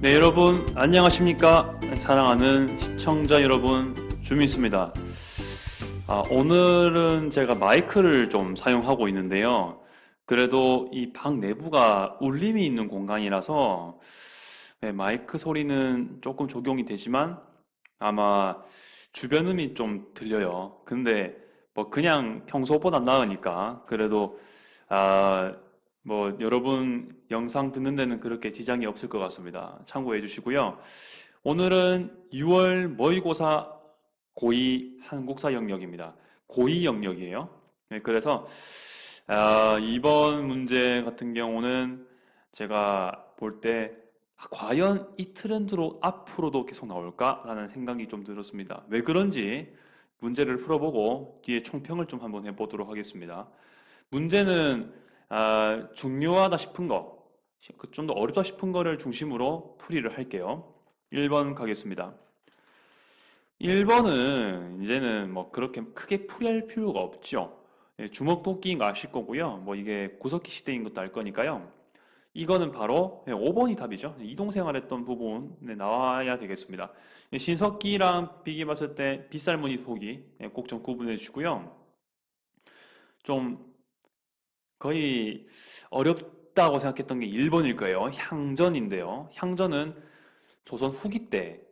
네, 여러분 안녕하십니까? 사랑하는 시청자 여러분, 주민수입니다. 오늘은 제가 마이크를 좀 사용하고 있는데요. 그래도 이 방 내부가 울림이 있는 공간이라서 네, 마이크 소리는 조금 적용이 되지만 아마 주변 음이 좀 들려요. 근데 뭐 그냥 평소보다 나으니까 그래도 아, 뭐 여러분 영상 듣는 데는 그렇게 지장이 없을 것 같습니다. 참고해 주시고요. 오늘은 6월 모의고사 고2 한국사 영역입니다. 고2 영역이에요. 네, 그래서 이번 문제 같은 경우는 제가 볼 때 과연 이 트렌드로 앞으로도 계속 나올까라는 생각이 좀 들었습니다. 왜 그런지 문제를 풀어보고 뒤에 총평을 좀 한번 해보도록 하겠습니다. 문제는 중요하다 싶은 거, 좀 더 어렵다 싶은 거를 중심으로 풀이를 할게요. 1번 가겠습니다. 1번은 이제는 뭐 그렇게 크게 풀이할 필요가 없죠. 예, 주먹도끼인 거 아실 거고요. 뭐 이게 구석기 시대인 것도 알 거니까요. 이거는 바로 5번이 답이죠. 이동생활했던 부분에 나와야 되겠습니다. 신석기랑 비교해 봤을 때 빗살무늬 소기 꼭 좀 구분해 주시고요. 좀 거의 어렵다고 생각했던 게 1번일 거예요. 향전인데요. 향전은 조선 후기 때,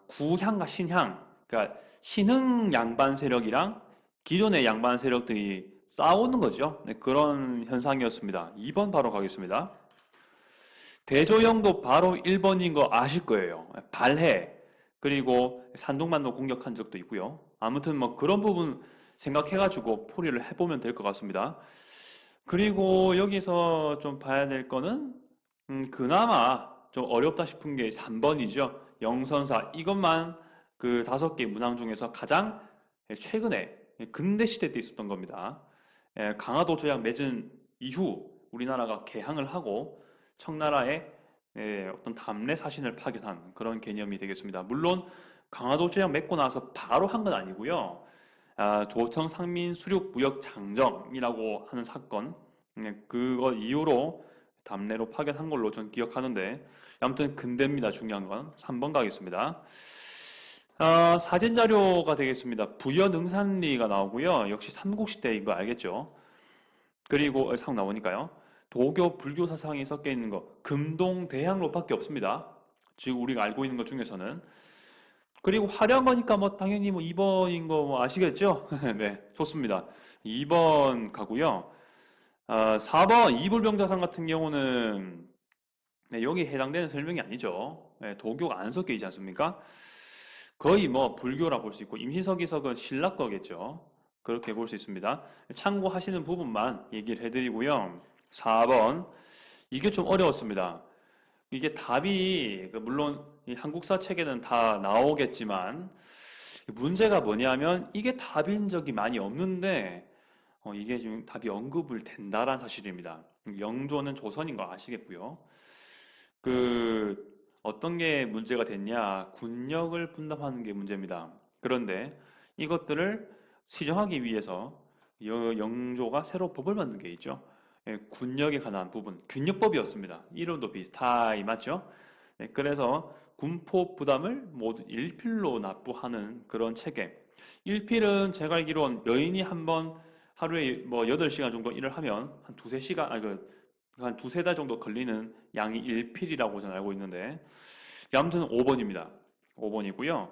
구향과 신향, 그러니까 신흥 양반 세력이랑 기존의 양반 세력들이 싸우는 거죠. 네, 그런 현상이었습니다. 2번 바로 가겠습니다. 대조영도 바로 1번인 거 아실 거예요. 발해, 그리고 산둥만도 공격한 적도 있고요. 아무튼 뭐 그런 부분 생각해가지고 풀이를 해보면 될 것 같습니다. 그리고 여기서 좀 봐야 될 거는 그나마 좀 어렵다 싶은 게 3번이죠. 영선사. 이것만 그 5개 문항 중에서 가장 최근에 근대 시대 때 있었던 겁니다. 강화도 조약 맺은 이후 우리나라가 개항을 하고 청나라의 어떤 담례 사신을 파견한 그런 개념이 되겠습니다. 물론 강화도 조약 맺고 나서 바로 한 건 아니고요. 조청 상민 수륙 무역 장정이라고 하는 사건, 그거 이후로 담례로 파견한 걸로 전 기억하는데, 아무튼 근대입니다. 중요한 건 3번 가겠습니다. 사진 자료가 되겠습니다. 부여능산리가 나오고요. 역시 삼국시대인 거 알겠죠? 그리고 상 나오니까요. 도교, 불교 사상이 섞여 있는 거 금동대향로밖에 없습니다. 지금 우리가 알고 있는 것 중에서는. 그리고 화려한 거니까 뭐 당연히 뭐 2번인 거 뭐 아시겠죠? 네, 좋습니다. 2번 가고요. 4번 이불병자상 같은 경우는 네, 여기 해당되는 설명이 아니죠. 네, 도교가 안 섞여 있지 않습니까? 거의 뭐 불교라 볼 수 있고 임시서기석은 신라 거겠죠. 그렇게 볼 수 있습니다. 참고하시는 부분만 얘기를 해드리고요. 4번 이게 좀 어려웠습니다. 이게 답이 물론 이 한국사 책에는 다 나오겠지만 문제가 뭐냐면 이게 답인 적이 많이 없는데 이게 지금 답이 언급을 된다란 사실입니다. 영조는 조선인 거 아시겠고요. 그 어떤 게 문제가 됐냐? 군력을 분담하는 게 문제입니다. 그런데 이것들을 시정하기 위해서 영조가 새로 법을 만든 게 있죠. 군력에 관한 부분, 균역법이었습니다. 이론도 비슷하이 맞죠? 그래서 군포 부담을 모두 일필로 납부하는 그런 체계. 일필은 제가 알기로는 여인이 한 번 하루에 뭐 8시간 정도 일을 하면 한 두세 시간, 한 두세 달 정도 걸리는 양이 일필이라고 저는 알고 있는데, 아무튼 5번입니다. 5번이고요.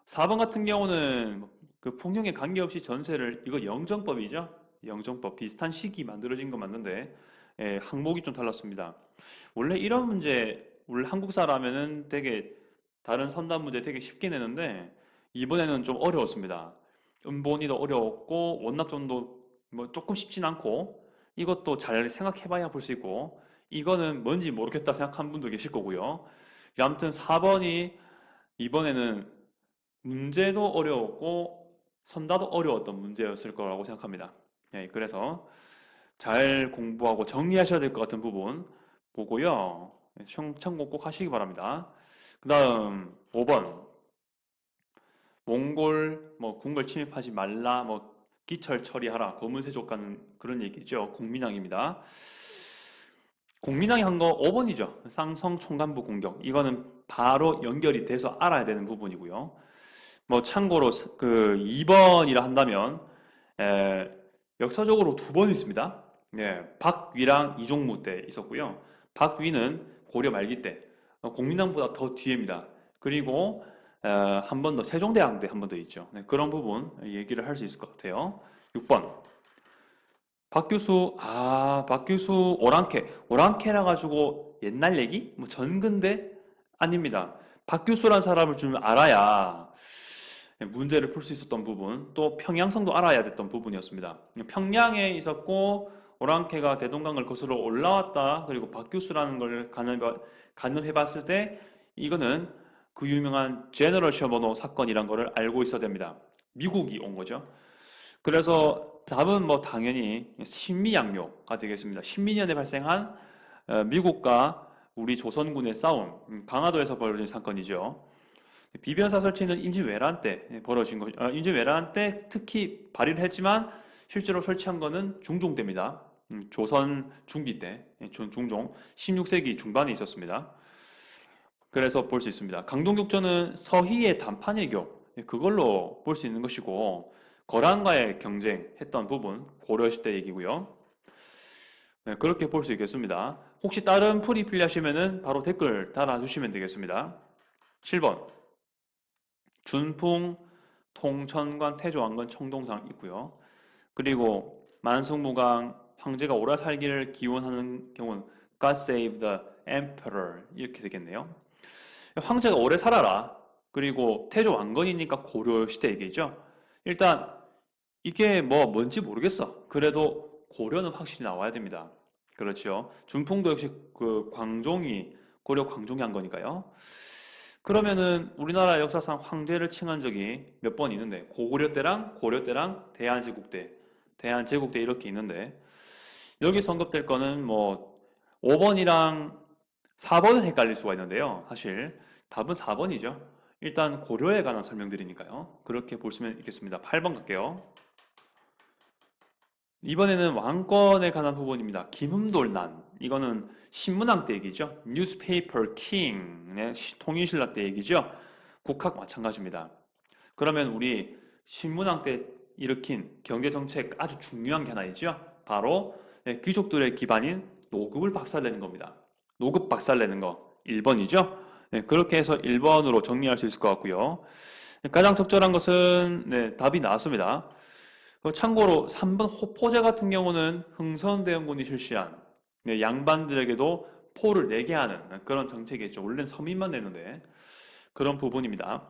4번 같은 경우는 그 풍경에 관계없이 전세를, 이거 영정법이죠? 영정법 비슷한 시기 만들어진 거 맞는데 항목이 좀 달랐습니다. 원래 이런 문제 원래 한국사라면은 되게 다른 선단 문제 되게 쉽게 내는데 이번에는 좀 어려웠습니다. 음본이도 어려웠고 원납점도 뭐 조금 쉽진 않고 이것도 잘 생각해봐야 볼 수 있고 이거는 뭔지 모르겠다 생각한 분도 계실 거고요. 아무튼 4번이 이번에는 문제도 어려웠고 선다도 어려웠던 문제였을 거라고 생각합니다. 그래서 잘 공부하고 정리하셔야 될 것 같은 부분 보고요. 참고 꼭 하시기 바랍니다. 그 다음 5번 몽골 뭐 궁궐 침입하지 말라 뭐 기철 처리하라 검은세족 가는 그런 얘기죠. 공민왕입니다. 공민왕이 한 거 5번이죠. 쌍성 총간부 공격. 이거는 바로 연결이 돼서 알아야 되는 부분이고요. 뭐 참고로 그 2번이라 한다면 에, 역사적으로 두 번 있습니다. 예, 박위랑 이종무 때 있었고요. 박위는 고려 말기 때 공민왕보다 더 뒤입니다. 그리고 한 번 더 세종대왕 때 한 번 더 있죠. 네, 그런 부분 얘기를 할 수 있을 것 같아요. 6번 박규수 오랑캐라 가지고 옛날 얘기? 뭐 전근대? 아닙니다. 박규수란 사람을 좀 알아야 문제를 풀 수 있었던 부분, 또 평양성도 알아야 됐던 부분이었습니다. 평양에 있었고 오랑캐가 대동강을 거슬러 올라왔다. 그리고 박규수라는 걸 가늠해 봤을 때 이거는 그 유명한 제너럴 셔머노 사건이란 거를 알고 있어야 됩니다. 미국이 온 거죠. 그래서 답은 뭐 당연히 신미양요가 되겠습니다. 신미년에 발생한 미국과 우리 조선군의 싸움, 강화도에서 벌어진 사건이죠. 비변사 설치는 임진왜란 때 벌어진 거, 임진왜란 때 특히 발의를 했지만 실제로 설치한 거는 중종 때입니다. 조선 중기 때, 중종 16세기 중반에 있었습니다. 그래서 볼 수 있습니다. 강동육전은 서희의 단판일교 그걸로 볼 수 있는 것이고 거란과의 경쟁했던 부분 고려 시대 얘기고요. 네, 그렇게 볼 수 있겠습니다. 혹시 다른 풀이 필요하시면은 바로 댓글 달아주시면 되겠습니다. 7번 준풍, 통천관, 태조왕건, 청동상 있고요. 그리고 만승무강, 황제가 오래 살기를 기원하는 경우는 God save the emperor 이렇게 되겠네요. 황제가 오래 살아라. 그리고 태조왕건이니까 고려 시대 얘기죠. 일단 이게 뭐 뭔지 모르겠어. 그래도 고려는 확실히 나와야 됩니다. 그렇죠. 준풍도 역시 그 고려 광종이 한 거니까요. 그러면은 우리나라 역사상 황제를 칭한 적이 몇 번 있는데 고구려 때랑 고려 때랑 대한제국 때 이렇게 있는데 여기서 언급될 거는 뭐 5번이랑 4번은 헷갈릴 수가 있는데요. 사실 답은 4번이죠. 일단 고려에 관한 설명드리니까요. 그렇게 보시면 있겠습니다. 8번 갈게요. 이번에는 왕권에 관한 부분입니다. 김흠돌난. 이거는 신문왕 때 얘기죠. Newspaper King의 통일신라 때 얘기죠. 국학 마찬가지입니다. 그러면 우리 신문왕 때 일으킨 경제정책 아주 중요한 게 하나 있죠. 바로 귀족들의 기반인 노급을 박살내는 겁니다. 노급 박살내는 거 1번이죠. 그렇게 해서 1번으로 정리할 수 있을 것 같고요. 가장 적절한 것은 답이 나왔습니다. 참고로 3번 호포제 같은 경우는 흥선대원군이 실시한 양반들에게도 포를 내게 하는 그런 정책이었죠. 원래는 서민만 내는데 그런 부분입니다.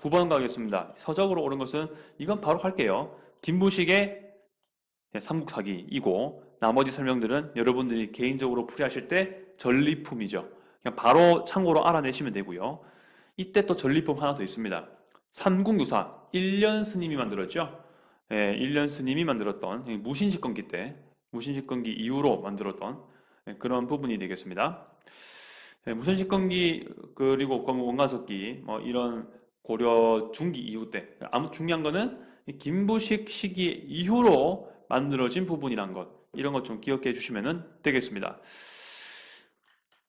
9번 가겠습니다. 서적으로 옳은 것은 이건 바로 할게요. 김부식의 삼국사기이고 나머지 설명들은 여러분들이 개인적으로 풀이하실 때 전리품이죠. 그냥 바로 참고로 알아내시면 되고요. 이때 또 전리품 하나 더 있습니다. 삼국유사 1년 스님이 만들었죠. 1년 스님이 만들었던 무신식건기 때 무신식건기 이후로 만들었던 그런 부분이 되겠습니다. 무신식건기 그리고 원가석기 뭐 이런 고려 중기 이후 때 아무 중요한 거는 김부식 시기 이후로 만들어진 부분이란 것 이런 것 좀 기억해 주시면 되겠습니다.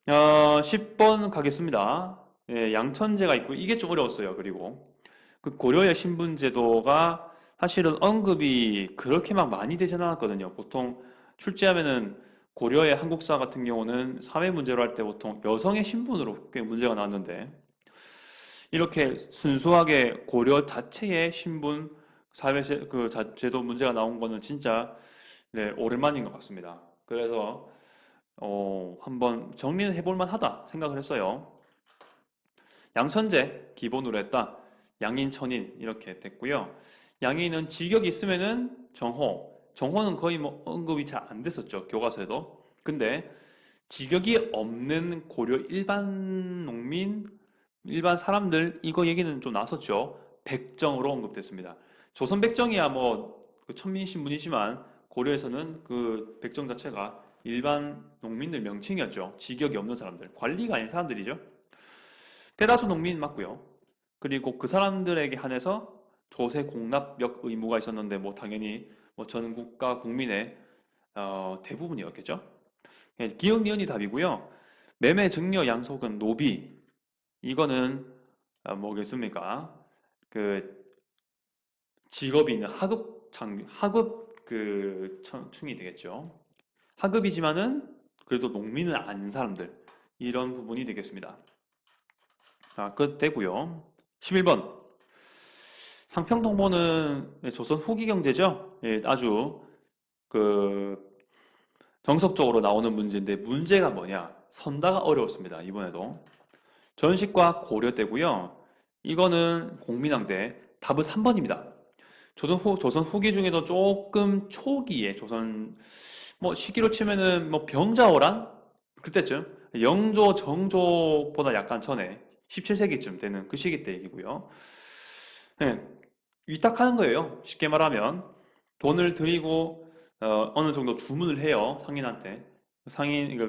10번 가겠습니다. 양천제가 있고 이게 좀 어려웠어요. 그리고 그 고려의 신분제도가 사실은 언급이 그렇게 막 많이 되진 않았거든요. 보통 출제하면은 고려의 한국사 같은 경우는 사회 문제로 할 때 보통 여성의 신분으로 꽤 문제가 나왔는데 이렇게 순수하게 고려 자체의 신분 사회 제도 문제가 나온 거는 진짜 오랜만인 것 같습니다. 그래서 한번 정리는 해볼 만하다 생각을 했어요. 양천제 기본으로 했다. 양인, 천인 이렇게 됐고요. 양인은 직역이 있으면은 정호는 거의 뭐 언급이 잘 안 됐었죠. 교과서에도. 근데 직역이 없는 고려 일반 농민, 일반 사람들 이거 얘기는 좀 나섰죠. 백정으로 언급됐습니다. 조선 백정이야 뭐그 천민신분이지만 고려에서는 그 백정 자체가 일반 농민들 명칭이었죠. 직역이 없는 사람들, 관리가 아닌 사람들이죠. 대다수 농민 맞고요. 그리고 그 사람들에게 한해서 조세 공납력 의무가 있었는데 뭐 당연히 뭐 전 국가 국민의 대부분이었겠죠. 예, 기역, 니은이 답이고요. 매매, 증여, 양속은 노비. 이거는 뭐겠습니까? 그 직업이 있는 하급 충이 되겠죠. 하급이지만은 그래도 농민은 아닌 사람들 이런 부분이 되겠습니다. 자, 끝 되고요. 11번 상평통보는 조선 후기 경제죠. 예, 아주 그 정석적으로 나오는 문제인데 문제가 뭐냐? 선다가 어려웠습니다. 이번에도 전식과 고려 때고요. 이거는 공민왕대 답은 3번입니다. 조선 후기 중에도 조금 초기에 조선 뭐 시기로 치면은 뭐 병자호란 그때쯤 영조 정조보다 약간 전에 17세기쯤 되는 그 시기 때 얘기고요. 네, 위탁하는 거예요. 쉽게 말하면 돈을 들이고 어느 정도 주문을 해요. 상인한테. 상인 이거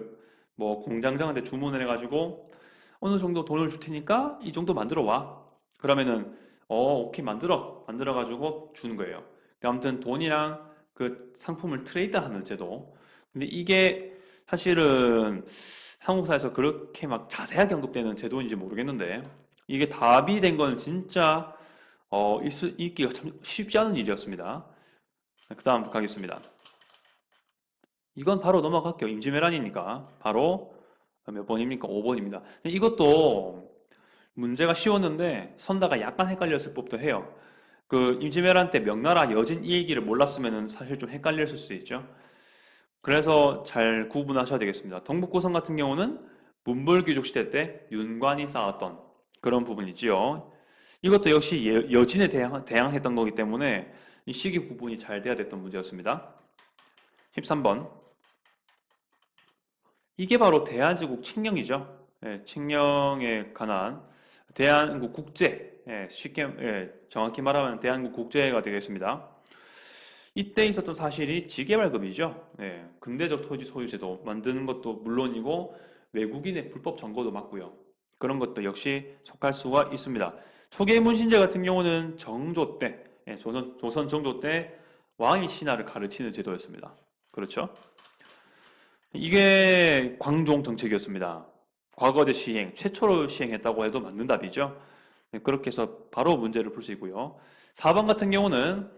뭐 공장장한테 주문을 해가지고 어느 정도 돈을 줄 테니까 이 정도 만들어 와. 그러면은 오케이 만들어 가지고 주는 거예요. 아무튼 돈이랑 그 상품을 트레이드하는 제도. 근데 이게 사실은 한국사에서 그렇게 막 자세하게 언급되는 제도인지 모르겠는데 이게 답이 된 건 진짜 있기가 참 쉽지 않은 일이었습니다. 그 다음 가겠습니다. 이건 바로 넘어갈게요. 임진왜란이니까 바로 몇 번입니까? 5번입니다. 이것도 문제가 쉬웠는데 선다가 약간 헷갈렸을 법도 해요. 그 임진왜란 때 명나라 여진 이 얘기를 몰랐으면 사실 좀 헷갈렸을 수도 있죠. 그래서 잘 구분하셔야 되겠습니다. 동북고성 같은 경우는 문벌귀족 시대 때 윤관이 쌓았던 그런 부분이지요. 이것도 역시 여진에 대항했던 거기 때문에 이 시기 구분이 잘 돼야 됐던 문제였습니다. 13번. 이게 바로 대한제국 칙령이죠. 예, 칙령에 관한 대한민국 국제, 정확히 말하면 대한민국 국제가 되겠습니다. 이때 있었던 사실이 지게발급이죠. 근대적 토지 소유제도 만드는 것도 물론이고 외국인의 불법 점거도 맞고요. 그런 것도 역시 속할 수가 있습니다. 초기의 문신제 같은 경우는 정조 때, 조선 정조 때 왕이 신하를 가르치는 제도였습니다. 그렇죠? 이게 광종 정책이었습니다. 과거대 시행, 최초로 시행했다고 해도 맞는 답이죠. 그렇게 해서 바로 문제를 풀 수 있고요. 4번 같은 경우는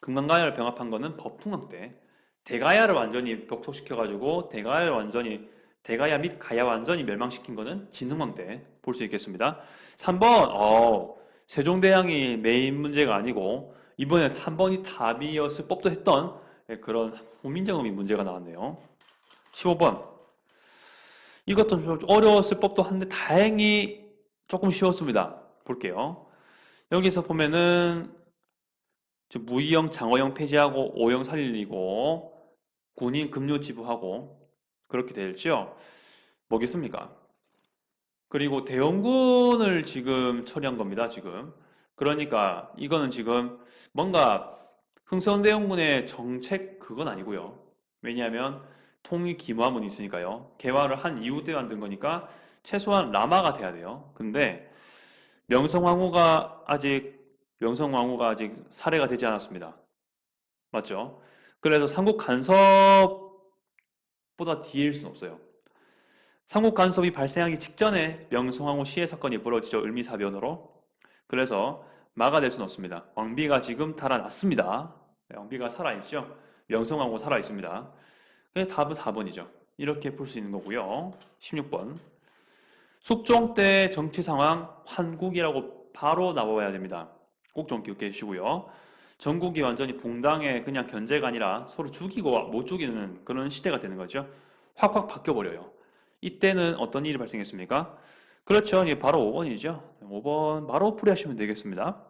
금강가야를 병합한 거는 법흥왕 때 대가야를 완전히 벽속시켜가지고 대가야 및 가야 완전히 멸망시킨 거는 진흥왕 때 볼 수 있겠습니다. 3번 세종대왕이 메인 문제가 아니고 이번에 3번이 답이었을 법도 했던 그런 후민정음이 문제가 나왔네요. 15번 이것도 좀 어려웠을 법도 한데 다행히 조금 쉬웠습니다. 볼게요. 여기서 보면은 무이형, 장어형 폐지하고 오형 살리고 군인 급료 지부하고 그렇게 되죠. 뭐겠습니까? 그리고 대원군을 지금 처리한 겁니다. 지금. 그러니까 이거는 지금 뭔가 흥선대원군의 정책 그건 아니고요. 왜냐하면 통일 기무화문이 있으니까요. 개화를 한 이후 때 만든 거니까 최소한 라마가 돼야 돼요. 근데 명성황후가 아직 살해가 되지 않았습니다. 맞죠? 그래서 삼국 간섭보다 뒤일 수는 없어요. 삼국 간섭이 발생하기 직전에 명성황후 시해 사건이 벌어지죠. 을미사변으로. 그래서 막아낼 수는 없습니다. 왕비가 지금 달아났습니다. 왕비가 살아있죠. 명성황후 살아있습니다. 그래서 답은 4번이죠. 이렇게 풀 수 있는 거고요. 16번. 숙종 때 정치 상황 환국이라고 바로 나와야 됩니다. 꼭 좀 기억해 주시고요. 전국이 완전히 붕당에 그냥 견제가 아니라 서로 죽이고 못 죽이는 그런 시대가 되는 거죠. 확확 바뀌어버려요. 이때는 어떤 일이 발생했습니까? 그렇죠. 바로 5번이죠. 5번 바로 풀이하시면 되겠습니다.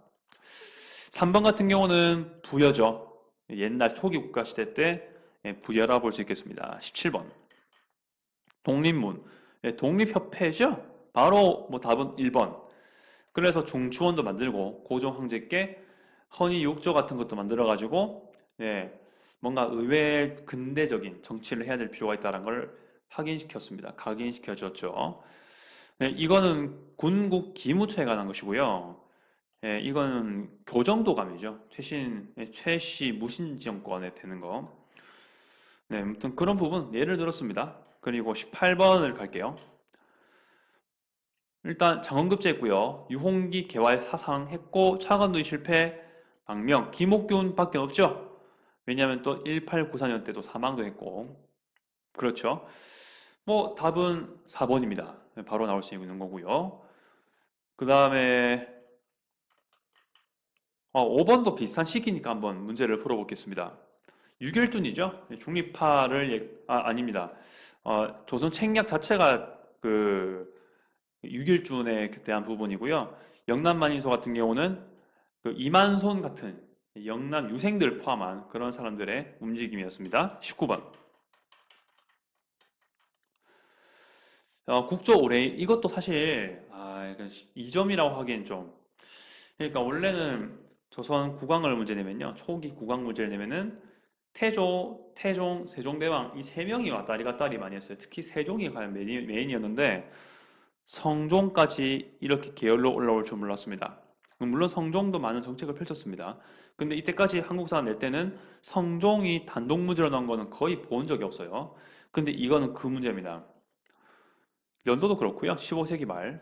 3번 같은 경우는 부여죠. 옛날 초기 국가 시대 때 부여라 볼 수 있겠습니다. 17번. 독립문. 독립협회죠. 바로 답은 1번. 그래서 중추원도 만들고 고종 황제께 헌의 육조 같은 것도 만들어 가지고 뭔가 의외 근대적인 정치를 해야 될 필요가 있다는 걸 확인시켰습니다. 각인시켜 줬죠. 이거는 군국 기무처에 관한 것이고요. 이거는 교정도감이죠. 최씨 무신 정권에 되는 거. 네, 아무튼 그런 부분 예를 들었습니다. 그리고 18번을 갈게요. 일단 장원급제했고요. 유홍기 개화의 사상했고 차관도의 실패, 망명, 김옥균밖에 없죠. 왜냐하면 또 1894년 때도 사망도 했고 그렇죠. 뭐 답은 4번입니다. 바로 나올 수 있는 거고요. 그 다음에 5번도 비슷한 시기니까 한번 문제를 풀어보겠습니다. 유결준이죠. 중립파를 아닙니다. 조선 책략 자체가 그 유길준에 대한 부분이고요. 영남만인소 같은 경우는 그 이만손 같은 영남 유생들 포함한 그런 사람들의 움직임이었습니다. 19번. 국조 올해 이것도 사실 2점이라고 하기엔 좀 그러니까 원래는 조선 국왕을 문제 내면요. 초기 국왕 문제를 내면은 태조, 태종, 세종대왕 이 세 명이 왔다리 갔다리 많이 했어요. 특히 세종이 과연 메인이었는데 성종까지 이렇게 계열로 올라올 줄 몰랐습니다. 물론 성종도 많은 정책을 펼쳤습니다. 근데 이때까지 한국사 낼 때는 성종이 단독 문제로 나온 거는 거의 본 적이 없어요. 근데 이거는 그 문제입니다. 연도도 그렇고요. 15세기 말.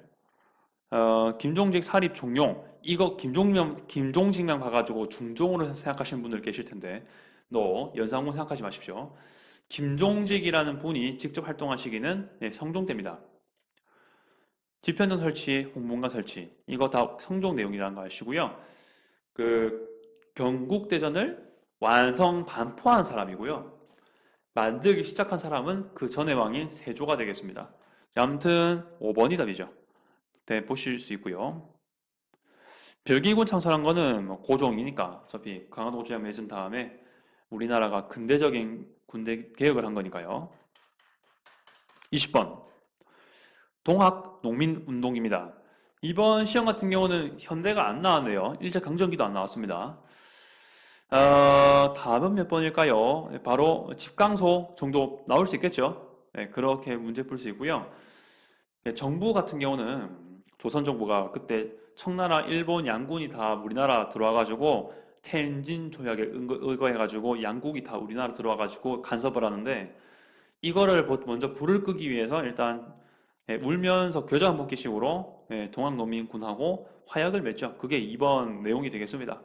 김종직 사립 종용. 이거 김종직만 봐가지고 중종으로 생각하시는 분들 계실 텐데, 연산군 생각하지 마십시오. 김종직이라는 분이 직접 활동한 시기는 성종 때입니다. 지편전 설치, 홍문관 설치. 이거 다 성종 내용이라는 거 아시고요. 그 경국대전을 완성 반포한 사람이고요. 만들기 시작한 사람은 그 전의 왕인 세조가 되겠습니다. 아무튼 5번이 답이죠. 네, 보실 수 있고요. 별기군 창설한 거는 뭐 고종이니까 어차피 강화도 조약 맺은 다음에 우리나라가 근대적인 군대 개혁을 한 거니까요. 20번. 동학 농민운동입니다. 이번 시험 같은 경우는 현대가 안 나왔네요. 일제강점기도 안 나왔습니다. 답은 몇 번일까요? 바로 집강소 정도 나올 수 있겠죠. 네, 그렇게 문제 풀 수 있고요. 정부 같은 경우는 조선 정부가 그때 청나라, 일본 양군이 다 우리나라 들어와가지고 텐진 조약에 의거해가지고 양국이 다 우리나라 들어와가지고 간섭을 하는데 이거를 먼저 불을 끄기 위해서 일단 울면서 겨자 한 먹기식으로 동학농민군하고 화약을 맺죠. 그게 2번 내용이 되겠습니다.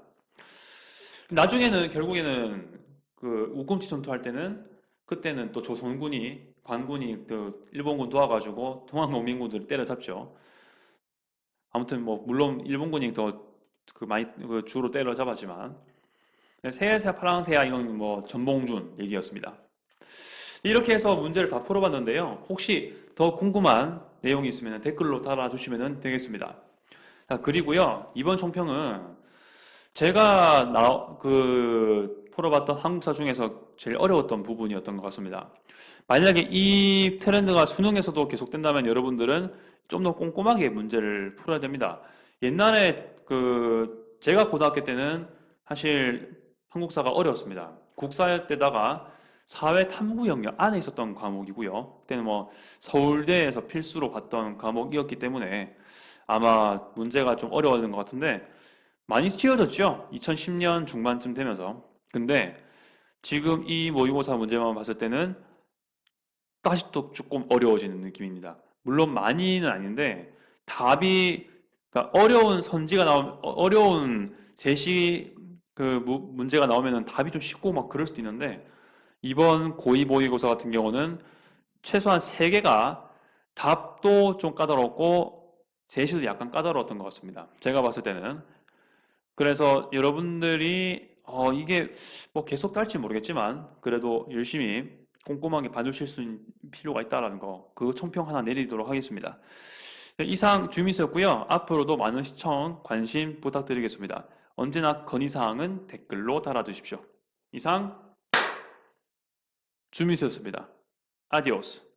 나중에는 결국에는 그 우금치 전투할 때는 그때는 또 조선군이 관군이 또 일본군 도와가지고 동학농민군들을 때려잡죠. 아무튼 뭐 물론 일본군이 더 그 많이 그 주로 때려잡았지만 새야 파랑새야 이건 뭐 전봉준 얘기였습니다. 이렇게 해서 문제를 다 풀어봤는데요. 혹시 더 궁금한 내용이 있으면 댓글로 달아주시면 되겠습니다. 자, 그리고요, 이번 총평은 제가 풀어봤던 한국사 중에서 제일 어려웠던 부분이었던 것 같습니다. 만약에 이 트렌드가 수능에서도 계속된다면 여러분들은 좀 더 꼼꼼하게 문제를 풀어야 됩니다. 옛날에 제가 고등학교 때는 사실 한국사가 어려웠습니다. 국사 때다가 사회 탐구 영역 안에 있었던 과목이고요. 그때는 뭐 서울대에서 필수로 봤던 과목이었기 때문에 아마 문제가 좀 어려웠던 것 같은데 많이 쉬워졌죠. 2010년 중반쯤 되면서. 근데 지금 이 모의고사 문제만 봤을 때는 다시 또 조금 어려워지는 느낌입니다. 물론 많이는 아닌데 답이 그러니까 어려운 제시 문제가 나오면은 답이 좀 쉽고 막 그럴 수도 있는데 이번 고2 모의고사 같은 경우는 최소한 3개가 답도 좀 까다롭고 제시도 약간 까다로웠던 것 같습니다. 제가 봤을 때는. 그래서 여러분들이 이게 뭐 계속 딸지 모르겠지만 그래도 열심히 꼼꼼하게 봐주실 수 있는 필요가 있다는 거, 그 총평 하나 내리도록 하겠습니다. 네, 이상 주미였고요. 앞으로도 많은 시청, 관심 부탁드리겠습니다. 언제나 건의사항은 댓글로 달아주십시오. 이상 주미였습니다. 아디오스.